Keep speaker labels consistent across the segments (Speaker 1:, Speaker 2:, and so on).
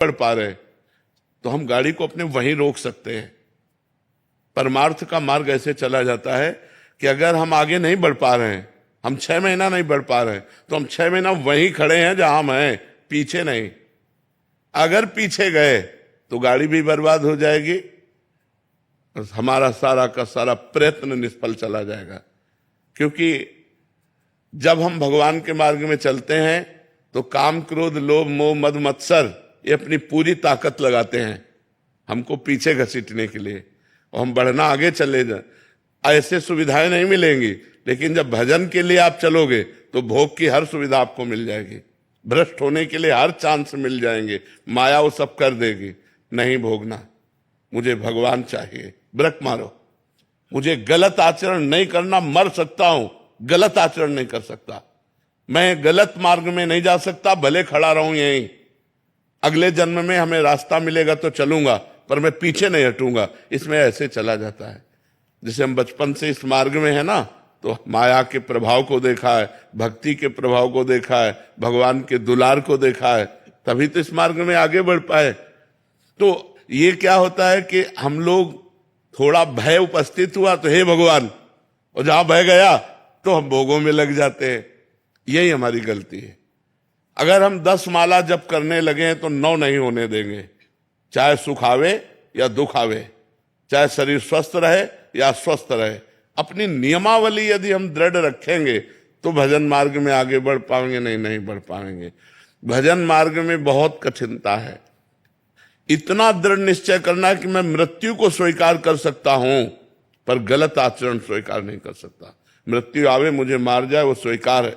Speaker 1: बढ़ पा रहे तो हम गाड़ी को अपने वहीं रोक सकते हैं। परमार्थ का मार्ग ऐसे चला जाता है कि अगर हम आगे नहीं बढ़ पा रहे हैं, हम 6 महीना नहीं बढ़ पा रहे हैं, तो हम 6 महीना वहीं खड़े हैं जहां हम हैं, पीछे नहीं। अगर पीछे गए तो गाड़ी भी बर्बाद हो जाएगी और हमारा सारा का सारा प्रयत्न निष्फल चला जाएगा। क्योंकि जब हम भगवान के मार्ग में चलते हैं तो काम, क्रोध, लोभ, मोह, मद, मत्सर ये अपनी पूरी ताकत लगाते हैं हमको पीछे घसीटने के लिए, और हम बढ़ना आगे चले जाए। ऐसे सुविधाएं नहीं मिलेंगी, लेकिन जब भजन के लिए आप चलोगे तो भोग की हर सुविधा आपको मिल जाएगी, भ्रष्ट होने के लिए हर चांस मिल जाएंगे, माया वो सब कर देगी। नहीं भोगना, मुझे भगवान चाहिए, ब्रेक मारो। मुझे गलत आचरण नहीं करना, मर सकता हूं, गलत आचरण नहीं कर सकता, मैं गलत मार्ग में नहीं जा सकता, भले खड़ा रहूं यहीं। अगले जन्म में हमें रास्ता मिलेगा तो चलूंगा, पर मैं पीछे नहीं हटूंगा। इसमें ऐसे चला जाता है। जैसे हम बचपन से इस मार्ग में है ना, तो माया के प्रभाव को देखा है, भक्ति के प्रभाव को देखा है, भगवान के दुलार को देखा है, तभी तो इस मार्ग में आगे बढ़ पाए। तो ये क्या होता है कि हम लोग थोड़ा भय उपस्थित हुआ तो हे भगवान, और जहां भय गया तो हम भोगों में लग जाते हैं। यही हमारी गलती है। अगर हम 10 माला जप करने लगे हैं तो 9 नहीं होने देंगे, चाहे सुख आवे या दुख आवे, चाहे शरीर स्वस्थ रहे या अस्वस्थ रहे। अपनी नियमावली यदि हम दृढ़ रखेंगे तो भजन मार्ग में आगे बढ़ पाएंगे, नहीं बढ़ पाएंगे। भजन मार्ग में बहुत कठिनता है। इतना दृढ़ निश्चय करना कि मैं मृत्यु को स्वीकार कर सकता हूं, पर गलत आचरण स्वीकार नहीं कर सकता। मृत्यु आवे, मुझे मार जाए, वो स्वीकार है,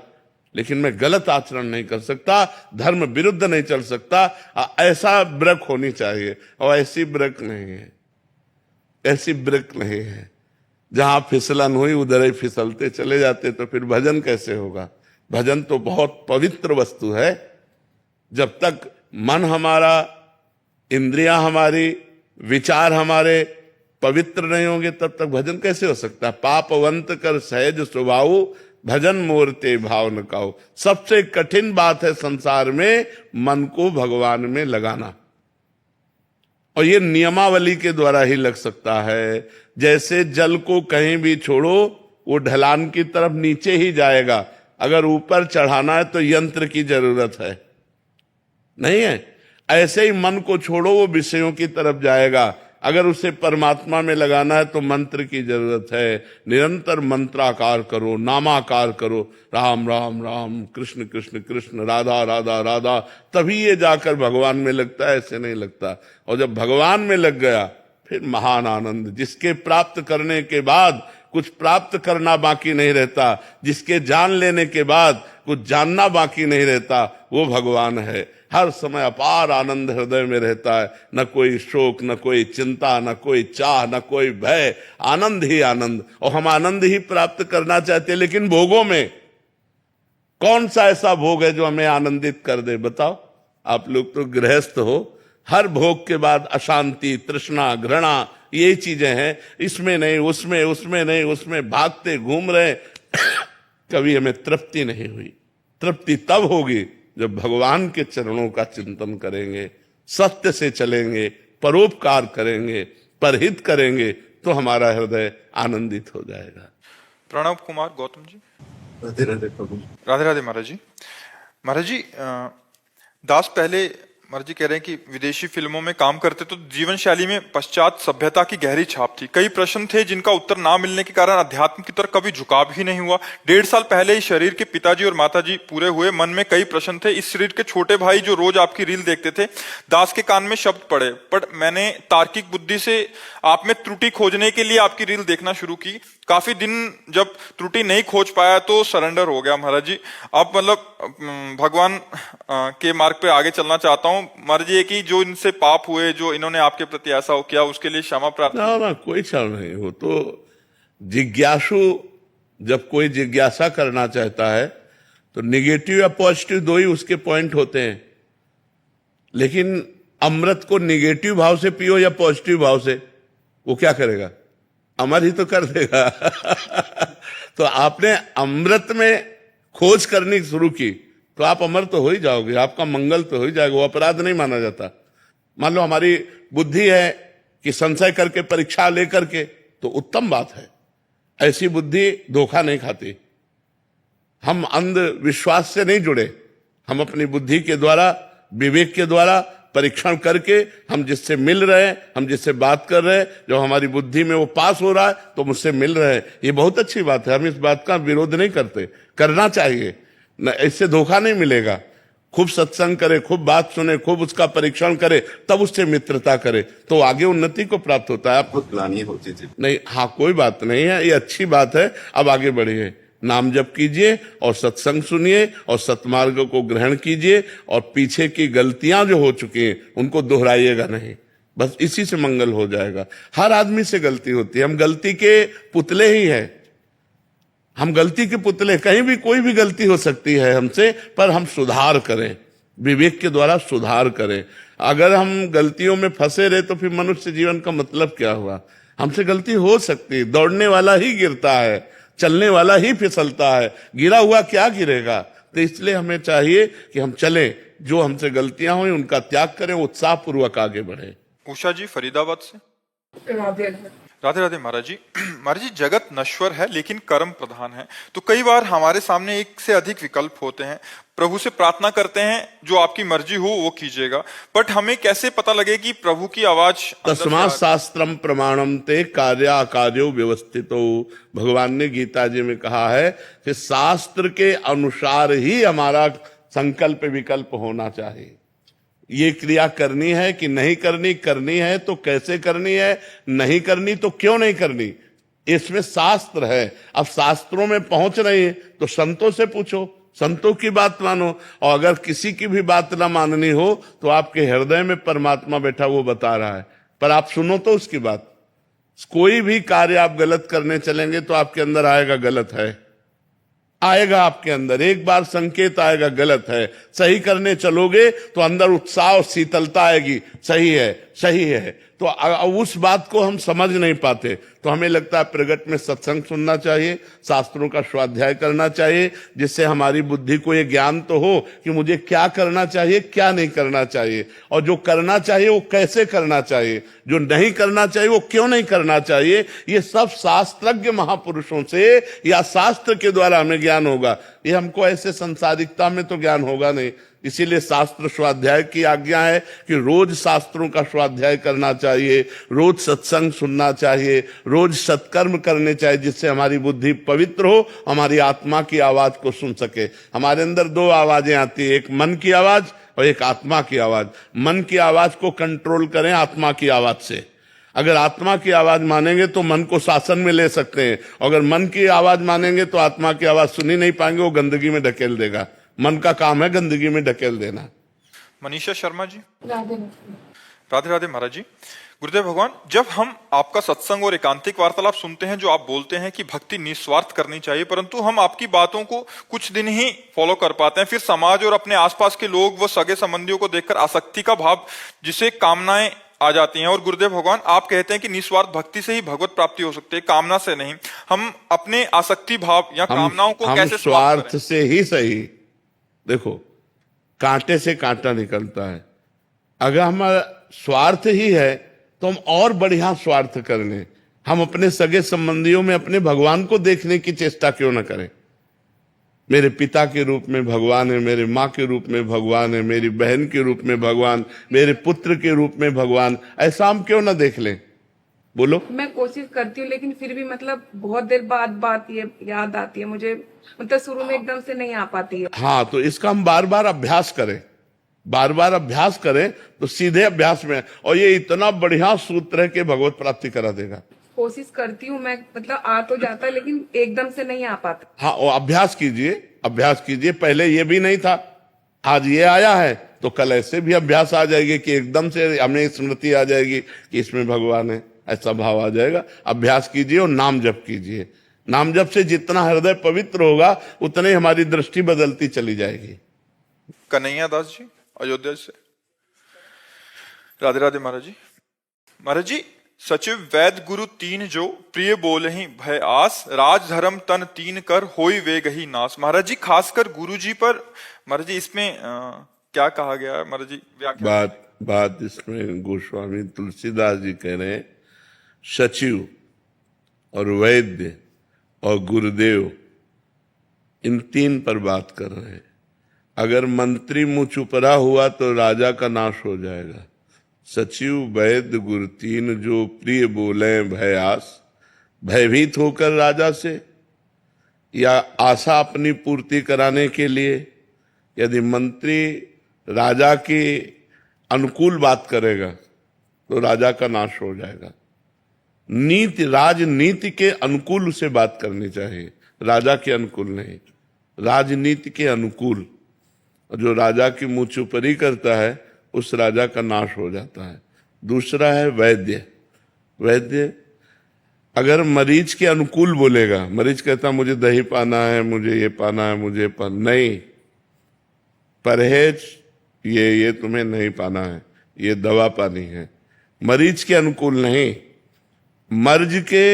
Speaker 1: लेकिन मैं गलत आचरण नहीं कर सकता, धर्म विरुद्ध नहीं चल सकता। ऐसा ब्रेक होनी चाहिए, और ऐसी ब्रेक नहीं है, ऐसी ब्रेक नहीं है। जहां फिसलन हुई उधर ही फिसलते चले जाते, तो फिर भजन कैसे होगा? भजन तो बहुत पवित्र वस्तु है। जब तक मन हमारा, इंद्रियां हमारी, विचार हमारे पवित्र नहीं होंगे, तब तक भजन कैसे हो सकता है? पापवंत कर सहज स्वभाव, भजन मूर्ते भाव न काओ। सबसे कठिन बात है संसार में मन को भगवान में लगाना, और ये नियमावली के द्वारा ही लग सकता है। जैसे जल को कहीं भी छोड़ो वो ढलान की तरफ नीचे ही जाएगा, अगर ऊपर चढ़ाना है तो यंत्र की जरूरत है, नहीं है? ऐसे ही मन को छोड़ो वो विषयों की तरफ जाएगा, अगर उसे परमात्मा में लगाना है तो मंत्र की जरूरत है। निरंतर मंत्राकार करो, नामाकार करो, राम राम राम, कृष्ण कृष्ण कृष्ण, राधा राधा राधा, तभी ये जाकर भगवान में लगता है, ऐसे नहीं लगता। और जब भगवान में लग गया फिर महान आनंद, जिसके प्राप्त करने के बाद कुछ प्राप्त करना बाकी नहीं रहता, जिसके जान लेने के बाद कुछ जानना बाकी नहीं रहता, वो भगवान है। हर समय अपार आनंद हृदय में रहता है, न कोई शोक, न कोई चिंता, न कोई चाह, न कोई भय, आनंद ही आनंद। और हम आनंद ही प्राप्त करना चाहते हैं, लेकिन भोगों में कौन सा ऐसा भोग है जो हमें आनंदित कर दे? बताओ। आप लोग तो गृहस्थ हो, हर भोग के बाद अशांति, तृष्णा, घृणा, यही चीजें हैं। इसमें नहीं, उसमें, उसमें नहीं, उसमें भागते घूम रहे कभी हमें तृप्ति नहीं हुई। तृप्ति तब होगी जब भगवान के चरणों का चिंतन करेंगे, सत्य से चलेंगे, परोपकार करेंगे, परहित करेंगे, तो हमारा हृदय आनंदित हो जाएगा।
Speaker 2: प्रणव कुमार गौतम जी।
Speaker 3: राधे राधे प्रभु।
Speaker 2: राधे राधे महाराज जी। महाराज जी, दास पहले महाराज जी कह रहे हैं कि विदेशी फिल्मों में काम करते तो जीवन शैली में पश्चात सभ्यता की गहरी छाप थी। कई प्रश्न थे जिनका उत्तर ना मिलने के कारण अध्यात्म की तरफ कभी झुकाव ही नहीं हुआ। 1.5 साल पहले ही शरीर के पिताजी और माताजी पूरे हुए, मन में कई प्रश्न थे। इस शरीर के छोटे भाई जो रोज आपकी रील देखते थे, दास के कान में शब्द पड़े, पर मैंने तार्किक बुद्धि से आप में त्रुटि खोजने के लिए आपकी रील देखना शुरू की। काफी दिन जब त्रुटि नहीं खोज पाया तो सरेंडर हो गया महाराज जी। अब मतलब भगवान के मार्ग पे आगे चलना चाहता हूँ महाराज जी। कि जो इनसे पाप हुए, जो इन्होंने आपके प्रति ऐसा हो किया, उसके लिए क्षमा प्रार्थना।
Speaker 1: ना, कोई क्षमा नहीं हो। तो जिज्ञासु जब कोई जिज्ञासा करना चाहता है तो निगेटिव या पॉजिटिव दो ही उसके पॉइंट होते हैं। लेकिन अमृत को निगेटिव भाव से पियो या पॉजिटिव भाव से, वो क्या करेगा? अमर ही तो कर देगा। तो आपने अमृत में खोज करनी शुरू की तो आप अमर तो हो ही जाओगे, आपका मंगल तो हो ही जाएगा, वो अपराध नहीं माना जाता। मान लो हमारी बुद्धि है कि संशय करके परीक्षा लेकर के, तो उत्तम बात है। ऐसी बुद्धि धोखा नहीं खाती। हम अंधविश्वास से नहीं जुड़े, हम अपनी बुद्धि के द्वारा, विवेक के द्वारा परीक्षण करके, हम जिससे मिल रहे हैं, हम जिससे बात कर रहे हैं, जो हमारी बुद्धि में वो पास हो रहा है तो मुझसे मिल रहे हैं, ये बहुत अच्छी बात है। हम इस बात का विरोध नहीं करते, करना चाहिए न, इससे धोखा नहीं मिलेगा। खूब सत्संग करे, खूब बात सुने, खूब उसका परीक्षण करे, तब उससे मित्रता करे, तो आगे उन्नति को प्राप्त होता है।
Speaker 3: बहुत ग्लानि होती थी।
Speaker 1: नहीं, हाँ, कोई बात नहीं है, ये अच्छी बात है। अब आगे बढ़िए, नाम जप कीजिए और सत्संग सुनिए और सत्मार्ग को ग्रहण कीजिए, और पीछे की गलतियां जो हो चुकी हैं उनको दोहराइएगा नहीं, बस इसी से मंगल हो जाएगा। हर आदमी से गलती होती है, हम गलती के पुतले ही हैं, हम गलती के पुतले, कहीं भी कोई भी गलती हो सकती है हमसे, पर हम सुधार करें, विवेक के द्वारा सुधार करें। अगर हम गलतियों में फंसे रहे तो फिर मनुष्य जीवन का मतलब क्या हुआ? हमसे गलती हो सकती है, दौड़ने वाला ही गिरता है, चलने वाला ही फिसलता है, गिरा हुआ क्या गिरेगा? तो इसलिए हमें चाहिए कि हम चलें, जो हमसे गलतियां हुई उनका त्याग करें, उत्साह पूर्वक आगे बढ़े।
Speaker 2: उषा जी फरीदाबाद से।
Speaker 4: राधे
Speaker 2: राधे राधे महाराज जी। महाराज जी, जगत नश्वर है लेकिन कर्म प्रधान है, तो कई बार हमारे सामने एक से अधिक विकल्प होते हैं। प्रभु से प्रार्थना करते हैं जो आपकी मर्जी हो वो कीजिएगा, बट हमें कैसे पता लगे कि प्रभु की आवाज
Speaker 1: तस्मात् शास्त्रम प्रमाणम ते कार्य अकार्यो व्यवस्थितो। भगवान ने गीता जी में कहा है कि शास्त्र के अनुसार ही हमारा संकल्प विकल्प होना चाहिए। ये क्रिया करनी है कि नहीं करनी, करनी है तो कैसे करनी है, नहीं करनी तो क्यों नहीं करनी, इसमें शास्त्र है। अब शास्त्रों में पहुंच रही है तो संतों से पूछो, संतों की बात मानो, और अगर किसी की भी बात ना माननी हो तो आपके हृदय में परमात्मा बैठा वो बता रहा है, पर आप सुनो तो उसकी बात। कोई भी कार्य आप गलत करने चलेंगे तो आपके अंदर आएगा गलत है, आएगा आपके अंदर, एक बार संकेत आएगा गलत है। सही करने चलोगे तो अंदर उत्साह और शीतलता आएगी, सही है, सही है। तो उस बात को हम समझ नहीं पाते, तो हमें लगता है प्रगट में सत्संग सुनना चाहिए, शास्त्रों का स्वाध्याय करना चाहिए, जिससे हमारी बुद्धि को ये ज्ञान तो हो कि मुझे क्या करना चाहिए, क्या नहीं करना चाहिए, और जो करना चाहिए वो कैसे करना चाहिए, जो नहीं करना चाहिए वो क्यों नहीं करना चाहिए। ये सब शास्त्रज्ञ महापुरुषों से या शास्त्र के द्वारा हमें ज्ञान होगा, ये हमको ऐसे संसारिकता में तो ज्ञान होगा नहीं। इसीलिए शास्त्र स्वाध्याय की आज्ञा है कि रोज शास्त्रों का स्वाध्याय करना चाहिए, रोज सत्संग सुनना चाहिए, रोज सत्कर्म करने चाहिए, जिससे हमारी बुद्धि पवित्र हो, हमारी आत्मा की आवाज को सुन सके। हमारे अंदर दो आवाजें आती है, एक मन की आवाज और एक आत्मा की आवाज। मन की आवाज को कंट्रोल करें आत्मा की आवाज से। अगर आत्मा की आवाज मानेंगे तो मन को शासन में ले सकते हैं, अगर मन की आवाज मानेंगे तो आत्मा की आवाज सुनी नहीं पाएंगे, वो गंदगी में ढकेल देगा। मन का काम है गंदगी में ढकेल देना।
Speaker 2: मनीषा शर्मा जी।
Speaker 4: राधे
Speaker 2: राधे राधे महाराज जी। गुरुदेव भगवान, जब हम आपका सत्संग और एकांतिक वार्तालाप सुनते हैं, जो आप बोलते हैं कि भक्ति निस्वार्थ करनी चाहिए, परंतु हम आपकी बातों को कुछ दिन ही फॉलो कर पाते हैं, फिर समाज और अपने आसपास के लोग व सगे संबंधियों को देखकर आसक्ति का भाव, जिसे कामनाएं आ जाती हैं। और गुरुदेव भगवान, आप कहते हैं कि निस्वार्थ भक्ति से ही भगवत प्राप्ति हो सकती है, कामना से नहीं। हम अपने आसक्ति भाव या कामनाओं को कैसे
Speaker 1: स्वार्थ से ही सही। देखो, कांटे से कांटा निकलता है। अगर हमारा स्वार्थ ही है तो हम और बढ़िया स्वार्थ कर लें। हम अपने सगे संबंधियों में अपने भगवान को देखने की चेष्टा क्यों न करें। मेरे पिता के रूप में भगवान है, मेरे माँ के रूप में भगवान है, मेरी बहन के रूप में भगवान, मेरे पुत्र के रूप में भगवान, ऐसा हम क्यों ना देख लें? बोलो।
Speaker 4: मैं कोशिश करती हूँ, लेकिन फिर भी मतलब बहुत देर बाद बात ये याद आती है मुझे, मतलब शुरू में एकदम से नहीं आ पाती है।
Speaker 1: हाँ, तो इसका हम बार बार अभ्यास करें, बार बार अभ्यास करें तो सीधे अभ्यास में, और ये इतना बढ़िया सूत्र है कि भगवत प्राप्ति करा देगा।
Speaker 4: कोशिश करती हूँ मैं, मतलब आ तो जाता है लेकिन एकदम से नहीं आ पाता।
Speaker 1: हाँ, और अभ्यास कीजिए, अभ्यास कीजिए। पहले ये भी नहीं था, आज ये आया है तो कल ऐसे भी अभ्यास आ जाएगी कि एकदम से हमें स्मृति आ जाएगी कि इसमें भगवान है, ऐसा भाव आ जाएगा। अभ्यास कीजिए और नाम जप कीजिए। नाम जप से जितना हृदय पवित्र होगा उतने हमारी दृष्टि बदलती चली जाएगी।
Speaker 2: कन्हैया दास जी अयोध्या से। राधे राधे महाराज जी। महाराज जी, सचिव वैद गुरु तीन जो प्रिय बोलहि भय आस, राज धर्म तन तीन कर होई वेग ही नास। महाराज जी, खासकर गुरु जी पर महाराज जी इसमें क्या कहा गया है महाराज जी?
Speaker 1: बात इसमें गोस्वामी तुलसीदास जी कह रहे हैं, सचिव और वैद्य और गुरुदेव, इन तीन पर बात कर रहे हैं। अगर मंत्री मुंह चुपरा हुआ तो राजा का नाश हो जाएगा। सचिव वैद्य गुरु तीन जो प्रिय बोले भयास, भयभीत होकर राजा से या आशा अपनी पूर्ति कराने के लिए। यदि मंत्री राजा के अनुकूल बात करेगा तो राजा का नाश हो जाएगा। नीति, राजनीति के अनुकूल उसे बात करनी चाहिए, राजा के अनुकूल नहीं, राजनीति के अनुकूल। जो राजा की मुंह चुपरी करता है उस राजा का नाश हो जाता है। दूसरा है वैद्य। वैद्य अगर मरीज के अनुकूल बोलेगा, मरीज कहता मुझे दही पाना है, मुझे ये पाना है, मुझे नहीं, परहेज ये तुम्हें नहीं पाना है, ये दवा पानी है, मरीज के अनुकूल नहीं, मर्ज के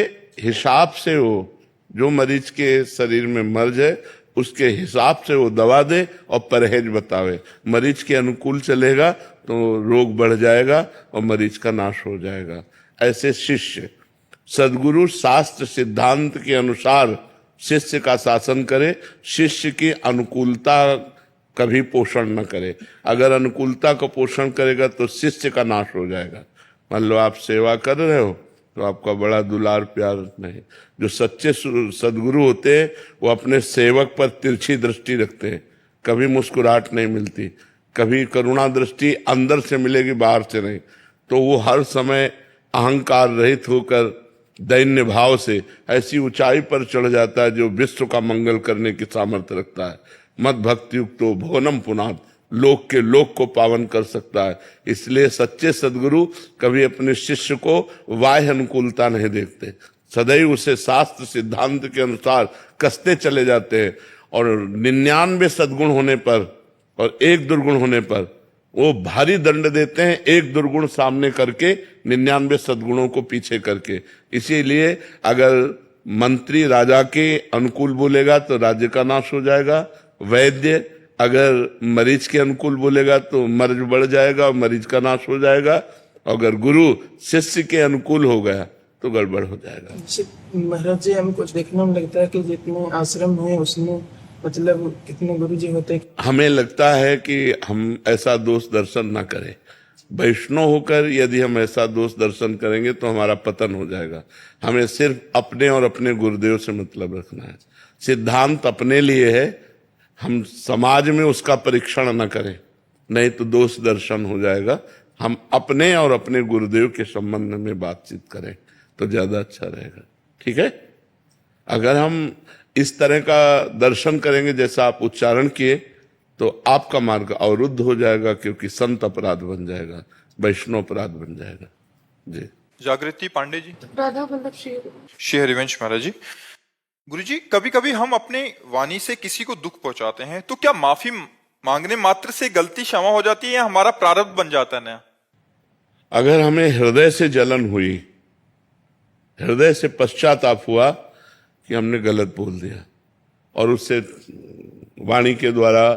Speaker 1: हिसाब से हो, जो मरीज के शरीर में मर्ज है उसके हिसाब से वो दवा दे और परहेज बतावे। मरीज के अनुकूल चलेगा तो रोग बढ़ जाएगा और मरीज का नाश हो जाएगा। ऐसे शिष्य सद्गुरु शास्त्र सिद्धांत के अनुसार शिष्य का शासन करे, शिष्य की अनुकूलता कभी पोषण न करे। अगर अनुकूलता को पोषण करेगा तो शिष्य का नाश हो जाएगा। मान लो आप सेवा कर रहे हो तो आपका बड़ा दुलार प्यार नहीं। जो सच्चे सद्गुरु होते हैं वो अपने सेवक पर तिरछी दृष्टि रखते हैं, कभी मुस्कुराहट नहीं मिलती, कभी करुणा दृष्टि अंदर से मिलेगी, बाहर से नहीं। तो वो हर समय अहंकार रहित होकर दैन्य भाव से ऐसी ऊंचाई पर चढ़ जाता है जो विश्व का मंगल करने की सामर्थ्य रखता है। मद भक्ति युक्तो भुवनम पुनाद, लोक के लोक को पावन कर सकता है। इसलिए सच्चे सद्गुरु कभी अपने शिष्य को बाह्य अनुकूलता नहीं देखते, सदैव उसे शास्त्र सिद्धांत के अनुसार कसते चले जाते हैं। और 99 सद्गुण होने पर और 1 दुर्गुण होने पर वो भारी दंड देते हैं, 1 दुर्गुण सामने करके 99 सद्गुणों को पीछे करके। इसीलिए अगर मंत्री राजा के अनुकूल बोलेगा तो राज्य का नाश हो जाएगा। वैद्य अगर मरीज के अनुकूल बोलेगा तो मर्ज बढ़ जाएगा और मरीज का नाश हो जाएगा। अगर गुरु शिष्य के अनुकूल हो गया तो गड़बड़ हो जाएगा।
Speaker 3: महाराज जी, हमको देखने में लगता है कि जितने आश्रम है उसमें मतलब कितने गुरु जी होते हैं।
Speaker 1: हमें लगता है कि हम ऐसा दोष दर्शन ना करें। वैष्णव होकर यदि हम ऐसा दोष दर्शन करेंगे तो हमारा पतन हो जाएगा। हमें सिर्फ अपने और अपने गुरुदेव से मतलब रखना है। सिद्धांत अपने लिए है, हम समाज में उसका परीक्षण न करें, नहीं तो दोष दर्शन हो जाएगा। हम अपने और अपने गुरुदेव के संबंध में बातचीत करें तो ज्यादा अच्छा रहेगा। ठीक है? अगर हम इस तरह का दर्शन करेंगे जैसा आप उच्चारण किए तो आपका मार्ग अवरुद्ध हो जाएगा, क्योंकि संत अपराध बन जाएगा, वैष्णव अपराध बन जाएगा। जी।
Speaker 2: जागृति पांडे जी।
Speaker 4: राधा वल्लभ
Speaker 2: श्री हरिवंश महाराज जी। गुरु जी, कभी कभी हम अपने वाणी से किसी को दुख पहुंचाते हैं, तो क्या माफी मांगने मात्र से गलती क्षमा हो जाती है या हमारा प्रारब्ध बन जाता है नया?
Speaker 1: अगर हमें हृदय से जलन हुई, हृदय से पश्चाताप हुआ कि हमने गलत बोल दिया और उससे वाणी के द्वारा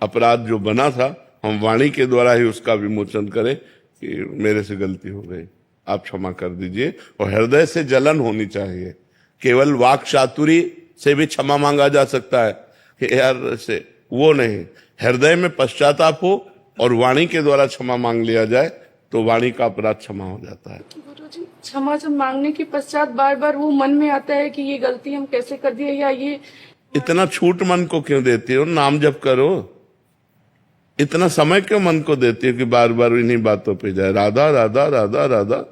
Speaker 1: अपराध जो बना था, हम वाणी के द्वारा ही उसका विमोचन करें कि मेरे से गलती हो गई, आप क्षमा कर दीजिए। और हृदय से जलन होनी चाहिए। केवल वाक चातुरी से भी क्षमा मांगा जा सकता है कि यार से, वो नहीं, हृदय में पश्चाताप हो और वाणी के द्वारा क्षमा मांग लिया जाए तो वाणी का अपराध क्षमा हो जाता है।
Speaker 4: गुरुजी, क्षमा जब मांगने के पश्चात बार बार वो मन में आता है कि ये गलती हम कैसे कर दिए, या ये
Speaker 1: इतना छूट मन को क्यों देती हो? नाम जप करो। इतना समय क्यों मन को देती हो कि बार बार इन्हीं बातों पे जाए? राधा राधा राधा राधा,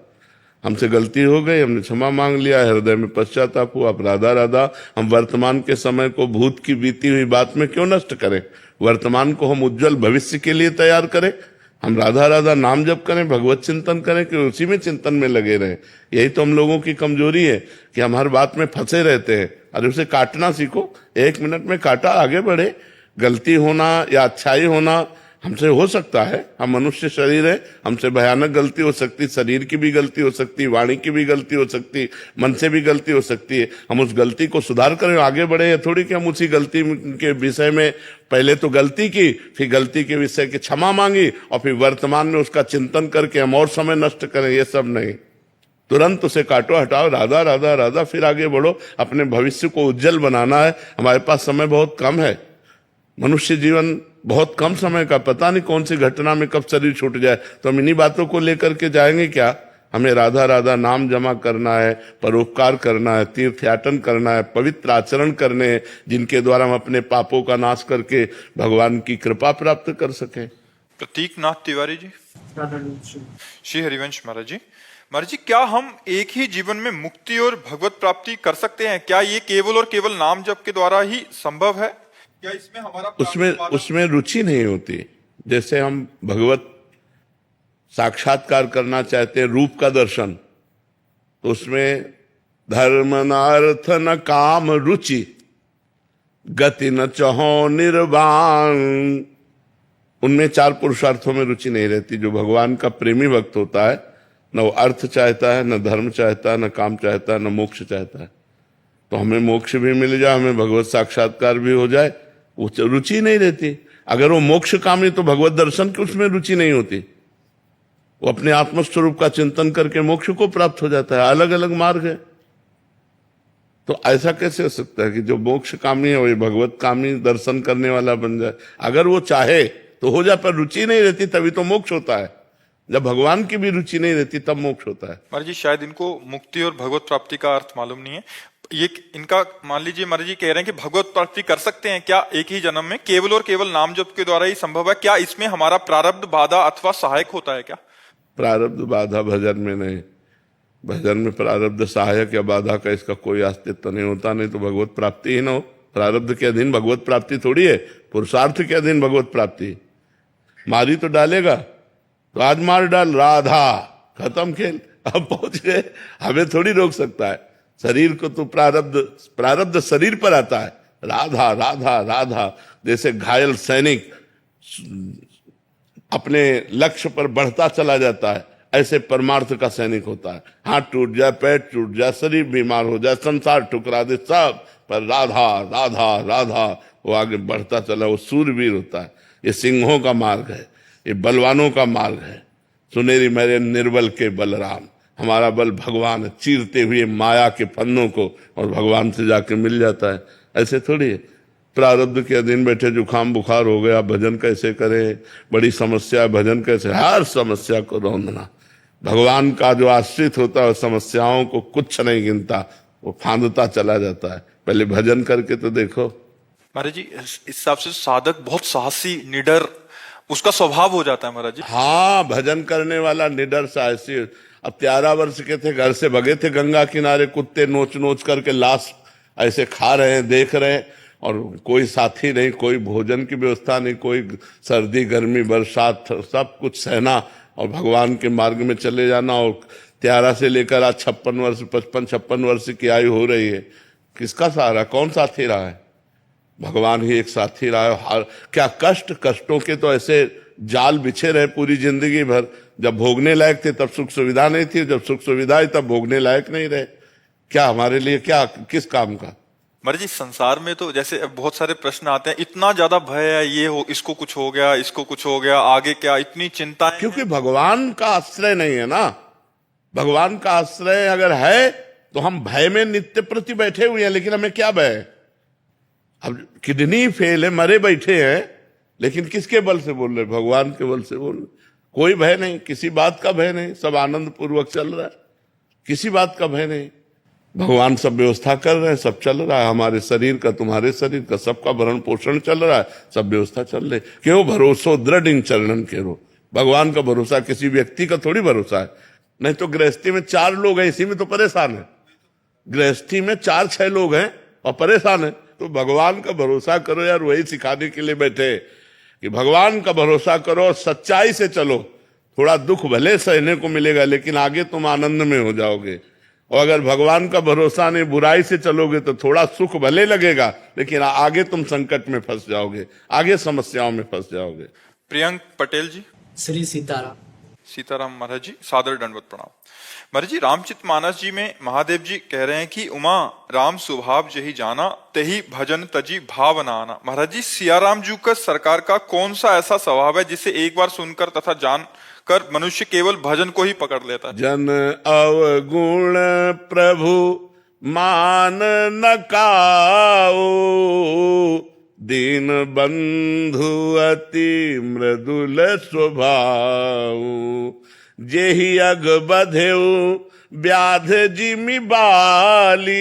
Speaker 1: हमसे गलती हो गई, हमने क्षमा मांग लिया, हृदय में पश्चाताप हुआ, अब राधा राधा। हम वर्तमान के समय को भूत की बीती हुई बात में क्यों नष्ट करें? वर्तमान को हम उज्जवल भविष्य के लिए तैयार करें। हम राधा राधा नाम जप करें, भगवत चिंतन करें, कि उसी में चिंतन में लगे रहें। यही तो हम लोगों की कमजोरी है कि हम हर बात में फंसे रहते हैं। अरे उसे काटना सीखो, 1 मिनट में काटा, आगे बढ़े। गलती होना या अच्छाई होना हमसे हो सकता है, हम मनुष्य शरीर है, हमसे भयानक गलती हो सकती, शरीर की भी गलती हो सकती, वाणी की भी गलती हो सकती, मन से भी गलती हो सकती है। हम उस गलती को सुधार करें, आगे बढ़े। या थोड़ी कि हम उसी गलती के विषय में पहले तो गलती की, फिर गलती के विषय की क्षमा मांगी और फिर वर्तमान में उसका चिंतन करके हम और समय नष्ट करें, ये सब नहीं। तुरंत उसे काटो, हटाओ, राधा राधा राधा, फिर आगे बढ़ो। अपने भविष्य को उज्जवल बनाना है। हमारे पास समय बहुत कम है, मनुष्य जीवन बहुत कम समय का, पता नहीं कौन सी घटना में कब शरीर छूट जाए। तो हम इन्हीं बातों को लेकर के जाएंगे क्या? हमें राधा राधा नाम जमा करना है, परोपकार करना है, तीर्थयाटन करना है, पवित्र आचरण करने हैं, जिनके द्वारा हम अपने पापों का नाश करके भगवान की कृपा प्राप्त कर सकें।
Speaker 2: प्रतीक नाथ तिवारी जी।
Speaker 3: राधा कृष्ण।
Speaker 2: श्री हरिवंश महाराज जी। महाराज जी, क्या हम एक ही जीवन में मुक्ति और भगवत प्राप्ति कर सकते हैं? क्या ये केवल और केवल नाम जप के द्वारा ही संभव है? क्या इसमें हमारा
Speaker 1: उसमें रुचि नहीं होती। जैसे हम भगवत साक्षात्कार करना चाहते हैं, रूप का दर्शन, तो उसमें धर्म न अर्थ न काम रुचि, गति न चहो निर्वाण, उनमें 4 पुरुषार्थों में रुचि नहीं रहती। जो भगवान का प्रेमी भक्त होता है, न वो अर्थ चाहता है, न धर्म चाहता है, न काम चाहता है, न मोक्ष चाहता है। तो हमें मोक्ष भी मिल जाए, हमें भगवत साक्षात्कार भी हो जाए, वो रुचि नहीं रहती। अगर वो मोक्ष कामी तो भगवत दर्शन की उसमें रुचि नहीं होती। वो अपने आत्मस्वरूप का चिंतन करके मोक्ष को प्राप्त हो जाता है। अलग अलग मार्ग है। तो ऐसा कैसे हो सकता है कि जो मोक्ष कामी है वही भगवत कामी दर्शन करने वाला बन जाए? अगर वो चाहे तो हो जाए, पर रुचि नहीं रहती तभी तो मोक्ष होता है। जब भगवान की भी रुचि नहीं रहती तब मोक्ष होता है।
Speaker 2: महाराज जी, शायद इनको मुक्ति और भगवत प्राप्ति का अर्थ मालूम नहीं है। ये इनका मान लीजिए महाराज जी कह रहे हैं कि भगवत प्राप्ति कर सकते हैं क्या एक ही जन्म में, केवल और केवल नाम जप के द्वारा ही संभव है? क्या इसमें हमारा प्रारब्ध बाधा अथवा सहायक होता है क्या?
Speaker 1: प्रारब्ध बाधा भजन में नहीं। भजन में प्रारब्ध सहायक या बाधा का इसका कोई अस्तित्व नहीं होता, नहीं तो भगवत प्राप्ति ही ना हो। प्रारब्ध के अधीन भगवत प्राप्ति थोड़ी है, पुरुषार्थ के अधीन भगवत प्राप्ति। मारी तो डालेगा, तो आज मार डाल, राधा, खत्म खेल, अब पहुंच गए। हमें थोड़ी रोक सकता है। शरीर को तो प्रारब्ध शरीर पर आता है। राधा राधा राधा, जैसे घायल सैनिक अपने लक्ष्य पर बढ़ता चला जाता है, ऐसे परमार्थ का सैनिक होता है। हाथ टूट जाए, पैर टूट जाए, शरीर बीमार हो जाए, संसार ठुकरा दे, सब पर राधा राधा राधा, वो आगे बढ़ता चला, वो सूरवीर होता है। ये सिंहों का मार्ग है, ये बलवानों का मार्ग है। सुनेरी मेरे निर्बल के बलराम, हमारा बल भगवान है, चीरते हुए माया के फन्नों को, और भगवान से जाके मिल जाता है। ऐसे थोड़ी है। प्रारब्ध के अधीन बैठे जुकाम बुखार हो गया, भजन कैसे करें, बड़ी समस्या, भजन कैसे? हर समस्या को रौंदना। भगवान का जो आश्रित होता है समस्याओं को कुछ नहीं गिनता, वो फांदता चला जाता है। पहले भजन करके तो देखो।
Speaker 2: महाराज जी, इस हिसाब से साधक बहुत साहसी, निडर उसका स्वभाव हो जाता है महाराज जी।
Speaker 1: हाँ, भजन करने वाला निडर साहसी। अब 13 वर्ष के थे, घर से भगे थे गंगा किनारे, कुत्ते नोच नोच करके लाश ऐसे खा रहे हैं, देख रहे हैं, और कोई साथी नहीं, कोई भोजन की व्यवस्था नहीं, कोई सर्दी गर्मी बरसात, सब कुछ सहना और भगवान के मार्ग में चले जाना। और 13 से लेकर आज 56 वर्ष, 55-56 वर्ष की आयु हो रही है। किसका सहारा, कौन साथी रहा है? भगवान ही एक साथी रहा है। क्या कष्टों के तो ऐसे जाल बिछे रहे पूरी जिंदगी भर। जब भोगने लायक थे तब सुख सुविधा नहीं थी, जब सुख सुविधा आई तब भोगने लायक नहीं रहे। क्या हमारे लिए, क्या किस काम का?
Speaker 2: महाराज जी, संसार में तो जैसे बहुत सारे प्रश्न आते हैं, इतना ज्यादा भय है, ये हो, इसको कुछ हो गया, इसको कुछ हो गया, आगे क्या, इतनी चिंता।
Speaker 1: क्योंकि भगवान का आश्रय नहीं है ना। भगवान का आश्रय अगर है तो हम भय में नित्य प्रति बैठे हुए हैं, लेकिन हमें क्या भय है? अब किडनी फेल है, मरे बैठे हैं, लेकिन किसके बल से बोल रहे? भगवान के बल से बोल रहे। कोई भय नहीं, किसी बात का भय नहीं, सब आनंद पूर्वक चल रहा है, किसी बात का भय नहीं। भगवान सब व्यवस्था कर रहे हैं, सब चल रहा है। हमारे शरीर का, तुम्हारे शरीर का, सबका भरण पोषण चल रहा है, सब व्यवस्था चल रही। क्यों? भरोसो दृढ़ इन चरणन केरो। भगवान का भरोसा किसी व्यक्ति का थोड़ी भरोसा है। नहीं तो गृहस्थी में 4 लोग हैं, इसी में तो परेशान है। गृहस्थी में 4-6 लोग हैं और परेशान है। तो भगवान का भरोसा करो यार, वही सिखाने के लिए बैठे कि भगवान का भरोसा करो, सच्चाई से चलो। थोड़ा दुख भले सहने को मिलेगा, लेकिन आगे तुम आनंद में हो जाओगे। और अगर भगवान का भरोसा नहीं, बुराई से चलोगे तो थोड़ा सुख भले लगेगा, लेकिन आगे तुम संकट में फंस जाओगे, आगे समस्याओं में फंस जाओगे।
Speaker 2: प्रियंक पटेल जी।
Speaker 3: श्री सीताराम।
Speaker 2: सीताराम महाराज जी, सादर दंडवत प्रणाम। महाराज जी, रामचरितमानस जी में महादेव जी कह रहे हैं कि उमा राम स्वभाव जही जाना, तेही भजन तजी भावना आना। महाराज जी, सियाराम जी का सरकार का कौन सा ऐसा स्वभाव है जिसे एक बार सुनकर तथा जानकर मनुष्य केवल भजन को ही पकड़ लेता है?
Speaker 1: जन अवगुण प्रभु मान न काओ, दीन बंधु अति मृदुल स्वभाव, जेहि अग बधेउ व्याध जिमि बाली,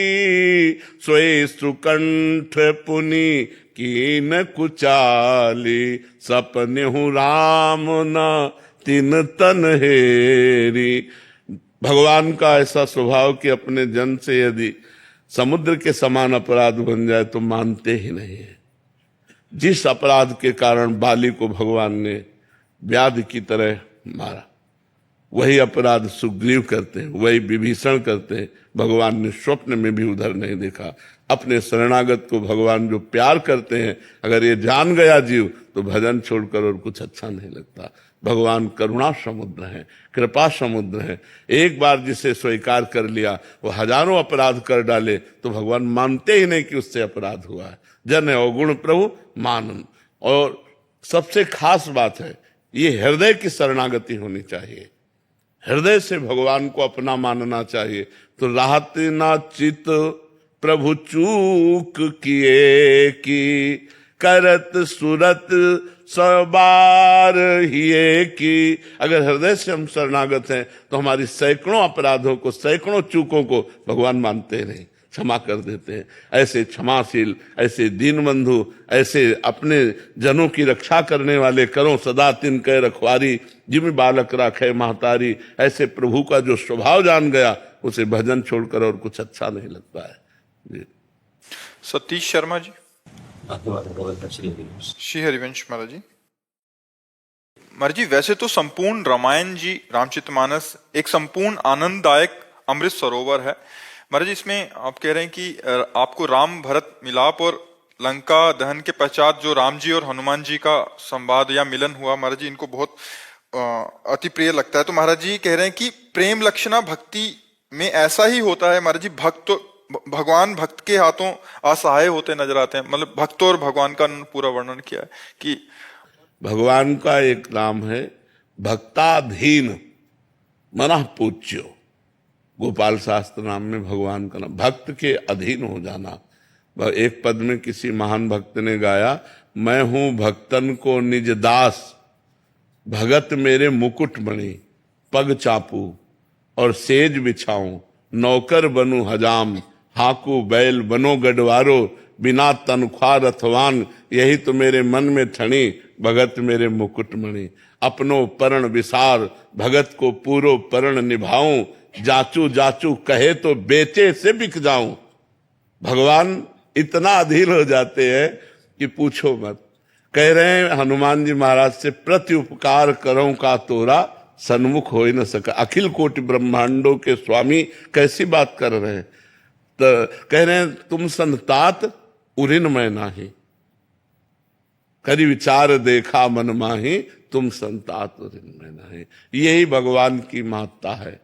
Speaker 1: सोई सुकंठ पुनि कीन कुचाली, सपनेहु राम न तिन तन हेरी। भगवान का ऐसा स्वभाव कि अपने जन से यदि समुद्र के समान अपराध बन जाए तो मानते ही नहीं है। जिस अपराध के कारण बाली को भगवान ने व्याध की तरह मारा, वही अपराध सुग्रीव करते हैं, वही विभीषण करते हैं। भगवान ने स्वप्न में भी उधर नहीं देखा। अपने शरणागत को भगवान जो प्यार करते हैं, अगर ये जान गया जीव तो भजन छोड़कर और कुछ अच्छा नहीं लगता। भगवान करुणा समुद्र है, कृपा समुद्र है। एक बार जिसे स्वीकार कर लिया वो हजारों अपराध कर डाले तो भगवान मानते ही नहीं कि उससे अपराध हुआ है। जन अवगुण प्रभु मानन। और सबसे खास बात है, ये हृदय की शरणागति होनी चाहिए। हृदय से भगवान को अपना मानना चाहिए। तो राहत ना चित प्रभु चूक किए की, करत सुरत सबार हिए की। अगर हृदय से हम शरणागत हैं तो हमारी सैकड़ों अपराधों को, सैकड़ों चूकों को भगवान मानते नहीं, क्षमा कर देते हैं। ऐसे क्षमाशील, ऐसे दीन बंधु, ऐसे अपने जनों की रक्षा करने वाले, करो सदा तिनके रखवारी, जिम बालक राखे महतारी। ऐसे प्रभु का जो स्वभाव जान गया, उसे भजन छोड़कर और कुछ अच्छा नहीं लगता है जी।
Speaker 2: सतीश शर्मा जी। श्री हरिवंश महाराज जी। महाराज जी, वैसे तो संपूर्ण रामायण जी, रामचरितमानस एक संपूर्ण आनंददायक अमृत सरोवर है। महाराज जी, इसमें आप कह रहे हैं कि आपको राम भरत मिलाप और लंका दहन के पश्चात जो राम जी और हनुमान जी का संवाद या मिलन हुआ, महाराज जी इनको बहुत अति प्रिय लगता है। तो महाराज जी कह रहे हैं कि प्रेम लक्षणा भक्ति में ऐसा ही होता है। महाराज जी, भगवान भक्त के हाथों असहाय होते नजर आते हैं। मतलब भक्तों और भगवान का पूरा वर्णन किया है कि
Speaker 1: भगवान का एक नाम है भक्ताधीन मनः पूज्यो। गोपाल शास्त्र नाम में भगवान का नाम, भक्त के अधीन हो जाना। एक पद में किसी महान भक्त ने गाया, मैं हूं भक्तन को निज दास, भगत मेरे मुकुट मणि, पग चापू और सेज बिछाऊं, नौकर बनू हजाम, हाकू बैल बनो गढ़वारो, बिना तनख्वाह रथवान, यही तो मेरे मन में ठणी, भगत मेरे मुकुटमणि। अपनो परण विसार, भगत को पूरो परण निभाऊं, जाचू जाचू कहे तो बेचे से बिक जाऊं। भगवान इतना अधीर हो जाते हैं कि पूछो मत। कह रहे हैं हनुमान जी महाराज से, प्रति उपकार करो का तोरा, सन्मुख हो ही न सका। अखिल कोटि ब्रह्मांडों के स्वामी कैसी बात कर रहे हैं। तो कह रहे हैं तुम संतात उरिन मैं नाही, करी विचार देखा मन माही, तुम संतात उरिन मैं नाही। यही भगवान की महत्ता है।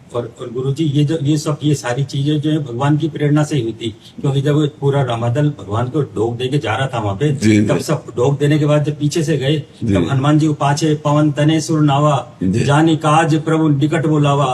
Speaker 5: और गुरु जी, ये सारी चीजें जो है भगवान की प्रेरणा से ही हुई थी। क्योंकि जब पूरा रामादल भगवान को ढोक देके जा रहा था वहां पे, तब सब ढोक देने के बाद जब पीछे से गए, तब हनुमान जी को पाछे पवन तने सुर नावा, जानी काज प्रभु निकट बुलावा,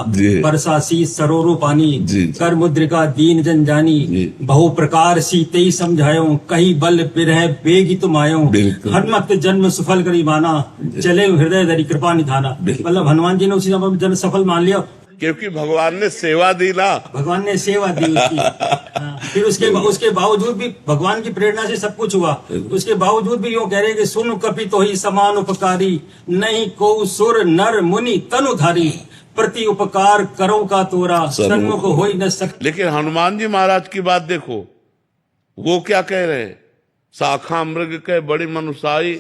Speaker 5: परसा शीस सरोरो पानी, कर मुद्रिका दीन जन जानी, बहु प्रकार सीते ही समझायो, कही बल बिरह बेगी तुम आयो, हनुमत जन्म सफल करी माना, चले हृदय धरी कृपा निधाना। मतलब हनुमान जी ने उसी समय जन्म सफल मान लिया,
Speaker 1: क्योंकि भगवान ने सेवा दी ना,
Speaker 5: भगवान ने सेवा दी उसकी। फिर उसके बावजूद भी भगवान की प्रेरणा से सब कुछ हुआ। उसके बावजूद भी यूं कह रहे कि सुन कपि तो ही समान उपकारी, नहीं को सुर नर मुनि तनुधारी, प्रति उपकार करो का तोरा, सन्मुख हो ही न सक।
Speaker 1: लेकिन हनुमान जी महाराज की बात देखो, वो क्या कह रहे हैं, शाखा मृग के बड़ी मनुष्याई।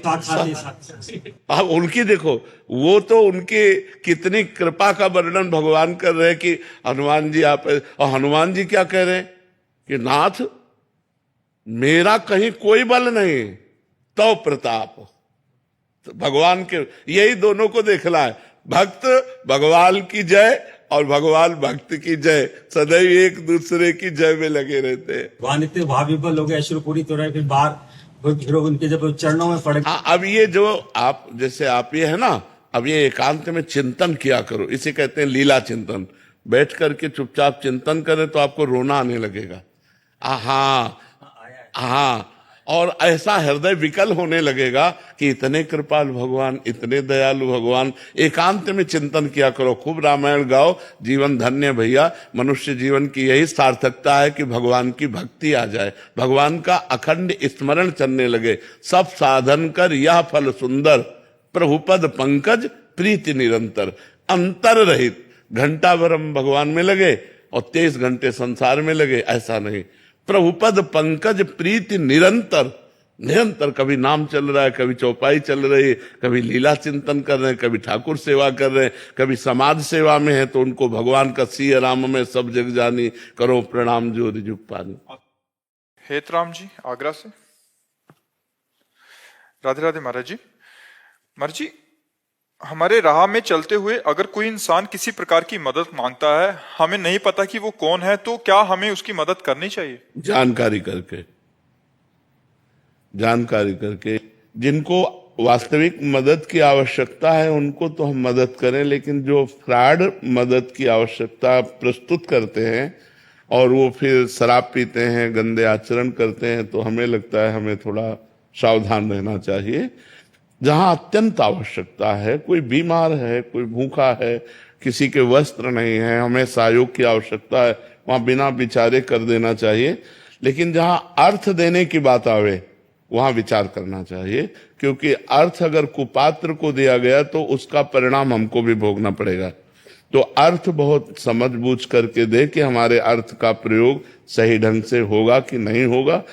Speaker 1: अब उनकी देखो, वो तो उनकी कितनी कृपा का वर्णन भगवान कर रहे हैं कि हनुमान जी आप, और हनुमान जी क्या कह रहे हैं कि नाथ मेरा कहीं कोई बल नहीं, तो प्रताप तो भगवान के यही दोनों को देखना है, भक्त भगवान की जय और भगवान भक्त की जय, सदैव एक दूसरे की जय में लगे रहते हैं।
Speaker 5: भगवान इतने भावविभल हो गए, अश्रुपूरित हो रहे, फिर बाहर फिर उनके जब चरणों में पड़
Speaker 1: हाँ, अब ये जो आप जैसे आप ये है ना, अब ये एकांत में चिंतन किया करो, इसे कहते हैं लीला चिंतन। बैठ करके चुपचाप चिंतन करें तो आपको रोना आने लगेगा। हाँ, और ऐसा हृदय विकल होने लगेगा कि इतने कृपाल भगवान, इतने दयालु भगवान। एकांत में चिंतन किया करो, खूब रामायण गाओ, जीवन धन्य भैया। मनुष्य जीवन की यही सार्थकता है कि भगवान की भक्ति आ जाए, भगवान का अखंड स्मरण चलने लगे। सब साधन कर यह फल सुंदर, प्रभुपद पंकज प्रीति निरंतर। अंतर रहित, घंटा भर हम भगवान में लगे और 23 घंटे संसार में लगे, ऐसा नहीं। प्रभुपद पंकज प्रीति निरंतर, निरंतर कभी नाम चल रहा है, कभी चौपाई चल रही है, कभी लीला चिंतन कर रहे हैं, कभी ठाकुर सेवा कर रहे हैं, कभी समाज सेवा में है तो उनको भगवान का सिय राम में सब जग जानी, करो प्रणाम जो रिजुक पानी।
Speaker 2: हेतराम जी आगरा से। राधे राधे महाराज जी। महाराज जी, हमारे राह में चलते हुए अगर कोई इंसान किसी प्रकार की मदद मांगता है, हमें नहीं पता कि वो कौन है, तो क्या हमें उसकी मदद करनी चाहिए?
Speaker 1: जानकारी करके, जानकारी करके। जिनको वास्तविक मदद की आवश्यकता है उनको तो हम मदद करें, लेकिन जो फ्रॉड मदद की आवश्यकता प्रस्तुत करते हैं और वो फिर शराब पीते हैं, गंदे आचरण करते हैं, तो हमें लगता है हमें थोड़ा सावधान रहना चाहिए। जहां अत्यंत आवश्यकता है, कोई बीमार है, कोई भूखा है, किसी के वस्त्र नहीं है, हमें सहयोग की आवश्यकता है, वहां बिना विचारे कर देना चाहिए। लेकिन जहां अर्थ देने की बात आवे वहां विचार करना चाहिए, क्योंकि अर्थ अगर कुपात्र को दिया गया तो उसका परिणाम हमको भी भोगना पड़ेगा। तो अर्थ बहुत समझ बूझ करके दे कि हमारे अर्थ का प्रयोग सही ढंग से होगा कि नहीं होगा।